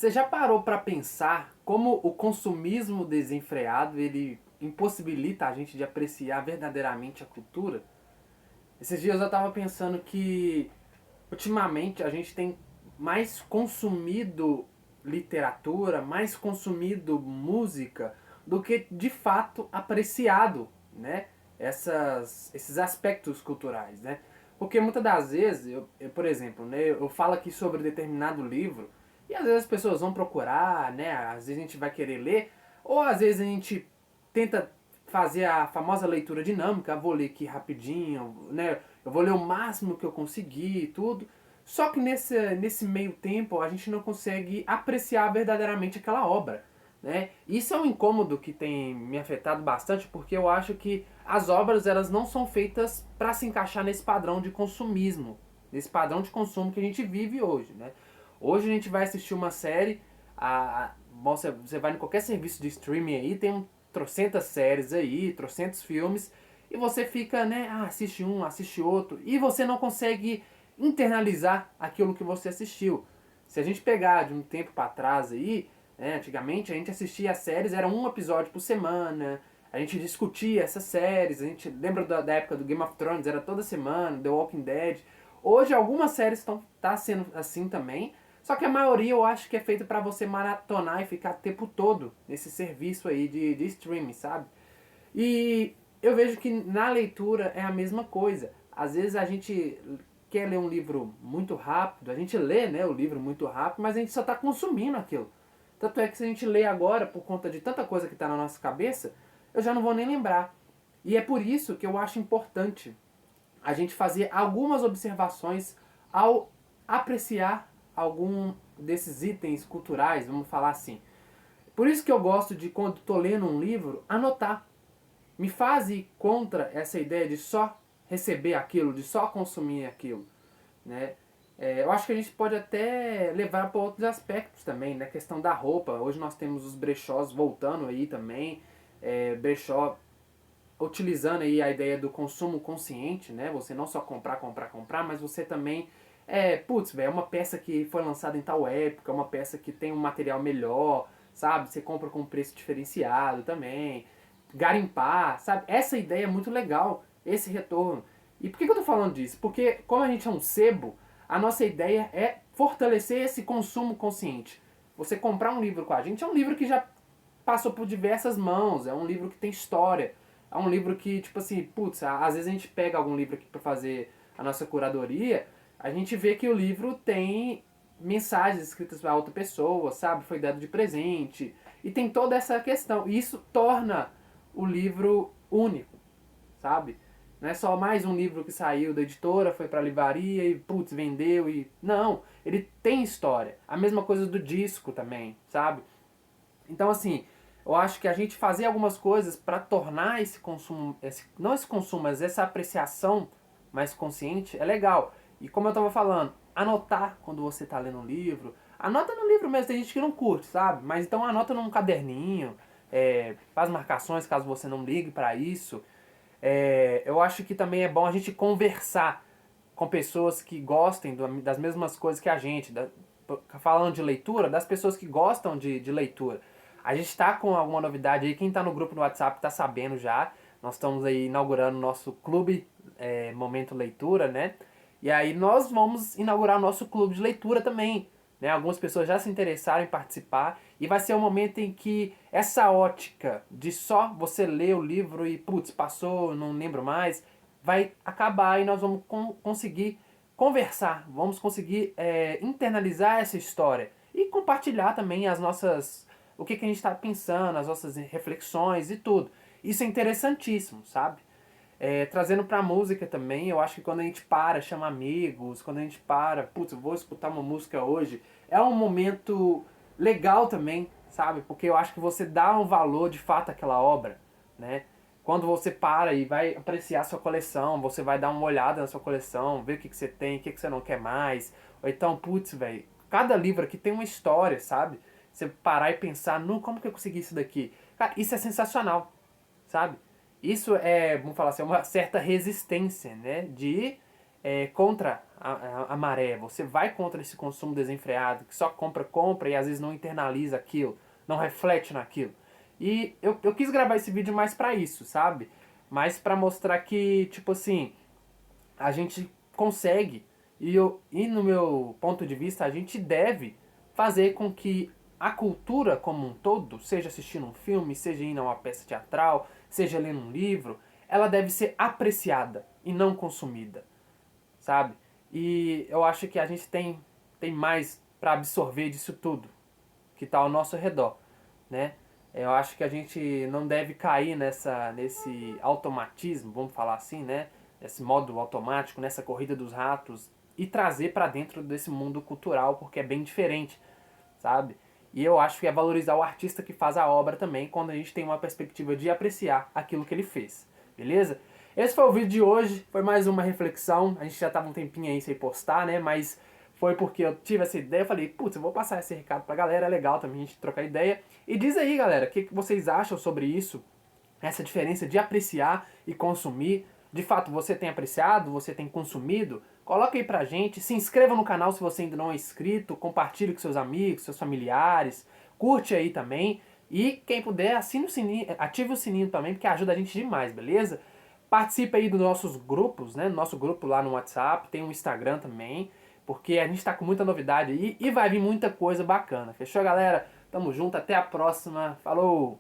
Você já parou para pensar como o consumismo desenfreado ele impossibilita a gente de apreciar verdadeiramente a cultura? Esses dias eu estava pensando que ultimamente a gente tem mais consumido literatura, mais consumido música do que de fato apreciado, né? Esses aspectos culturais, né? Porque muitas das vezes, por exemplo, né, eu falo aqui sobre determinado livro e às vezes as pessoas vão procurar, né? Às vezes a gente vai querer ler, ou às vezes a gente tenta fazer a famosa leitura dinâmica, vou ler aqui rapidinho, né? Eu vou ler o máximo que eu conseguir e tudo. Só que nesse meio tempo a gente não consegue apreciar verdadeiramente aquela obra. Né? Isso é um incômodo que tem me afetado bastante porque eu acho que as obras elas não são feitas para se encaixar nesse padrão de consumismo, nesse padrão de consumo que a gente vive hoje. Né? Hoje a gente vai assistir uma série, você vai em qualquer serviço de streaming aí, tem trocentas séries aí, trocentos filmes, e você fica, né, assiste um, assiste outro, e você não consegue internalizar aquilo que você assistiu. Se a gente pegar de um tempo para trás aí, né, antigamente a gente assistia as séries, era um episódio por semana, a gente discutia essas séries, a gente lembra da época do Game of Thrones, era toda semana, The Walking Dead. Hoje algumas séries estão sendo assim também, só que a maioria eu acho que é feita para você maratonar e ficar o tempo todo nesse serviço aí de streaming, sabe? E eu vejo que na leitura é a mesma coisa. Às vezes a gente quer ler um livro muito rápido, a gente lê, né, o livro muito rápido, mas a gente só está consumindo aquilo. Tanto é que se a gente lê agora, por conta de tanta coisa que está na nossa cabeça, eu já não vou nem lembrar. E é por isso que eu acho importante a gente fazer algumas observações ao apreciar algum desses itens culturais, vamos falar assim. Por isso que eu gosto de, quando estou lendo um livro, anotar. Me faz ir contra essa ideia de só receber aquilo, de só consumir aquilo. Né? Eu acho que a gente pode até levar para outros aspectos também, né? A questão da roupa. Hoje nós temos os brechós voltando aí também. Brechó utilizando aí a ideia do consumo consciente, né? Você não só comprar, comprar, comprar, mas você também putz, velho, é uma peça que foi lançada em tal época, é uma peça que tem um material melhor, sabe? Você compra com um preço diferenciado também. Garimpar, sabe? Essa ideia é muito legal, esse retorno. E por que eu tô falando disso? Porque como a gente é um sebo, a nossa ideia é fortalecer esse consumo consciente. Você comprar um livro com a gente é um livro que já passou por diversas mãos, é um livro que tem história, é um livro que, tipo assim, putz, às vezes a gente pega algum livro aqui para fazer a nossa curadoria, a gente vê que o livro tem mensagens escritas para outra pessoa, sabe? Foi dado de presente, e tem toda essa questão. E isso torna o livro único, sabe? Não é só mais um livro que saiu da editora, foi pra livraria e, putz, vendeu e... Não, ele tem história. A mesma coisa do disco também, sabe? Então, assim, eu acho que a gente fazer algumas coisas para tornar esse consumo, não esse consumo, mas essa apreciação mais consciente é legal. E como eu tava falando, anotar quando você tá lendo um livro, anota no livro mesmo, tem gente que não curte, sabe? Mas então anota num caderninho, faz marcações caso você não ligue para isso. Eu acho que também é bom a gente conversar com pessoas que gostem das mesmas coisas que a gente. Falando de leitura, das pessoas que gostam de leitura. A gente está com alguma novidade aí, quem está no grupo no WhatsApp está sabendo já. Nós estamos aí inaugurando o nosso clube Momento Leitura, né? E aí nós vamos inaugurar o nosso clube de leitura também. Né? Algumas pessoas já se interessaram em participar e vai ser um momento em que essa ótica de só você ler o livro e, putz, passou, não lembro mais, vai acabar e nós vamos conseguir conversar, vamos conseguir internalizar essa história e compartilhar também o que a gente está pensando, as nossas reflexões e tudo. Isso é interessantíssimo, sabe? Trazendo pra música também, eu acho que quando a gente para, chama amigos, quando a gente para, putz, eu vou escutar uma música hoje, é um momento legal também, sabe? Porque eu acho que você dá um valor de fato àquela obra, né? Quando você para e vai apreciar a sua coleção, você vai dar uma olhada na sua coleção, ver o que você tem, o que você não quer mais. Ou então, putz, velho, cada livro aqui tem uma história, sabe? Você parar e pensar, como que eu consegui isso daqui? Cara, isso é sensacional, sabe? Isso é, vamos falar assim, uma certa resistência, né? De contra a maré, você vai contra esse consumo desenfreado, que só compra e às vezes não internaliza aquilo, não reflete naquilo. E eu quis gravar esse vídeo mais pra isso, sabe? Mais pra mostrar que, tipo assim, a gente consegue, e no meu ponto de vista, a gente deve fazer com que a cultura como um todo, seja assistindo um filme, seja indo a uma peça teatral, seja lendo um livro, ela deve ser apreciada e não consumida, sabe? E eu acho que a gente tem mais para absorver disso tudo que está ao nosso redor, né? Eu acho que a gente não deve cair nesse automatismo, vamos falar assim, né? Esse modo automático, nessa corrida dos ratos e trazer para dentro desse mundo cultural, porque é bem diferente, sabe? E eu acho que é valorizar o artista que faz a obra também, quando a gente tem uma perspectiva de apreciar aquilo que ele fez, beleza? Esse foi o vídeo de hoje, foi mais uma reflexão, a gente já tava um tempinho aí sem postar, né, mas foi porque eu tive essa ideia, eu falei, putz, eu vou passar esse recado pra galera, é legal também a gente trocar ideia. E diz aí, galera, o que vocês acham sobre isso? Essa diferença de apreciar e consumir. De fato, você tem apreciado, você tem consumido? Coloca aí pra gente, se inscreva no canal se você ainda não é inscrito, compartilhe com seus amigos, seus familiares, curte aí também. E quem puder, assine o sininho, ative o sininho também, porque ajuda a gente demais, beleza? Participe aí dos nossos grupos, né? Nosso grupo lá no WhatsApp, tem um Instagram também, porque a gente tá com muita novidade aí e vai vir muita coisa bacana. Fechou, galera? Tamo junto, até a próxima. Falou!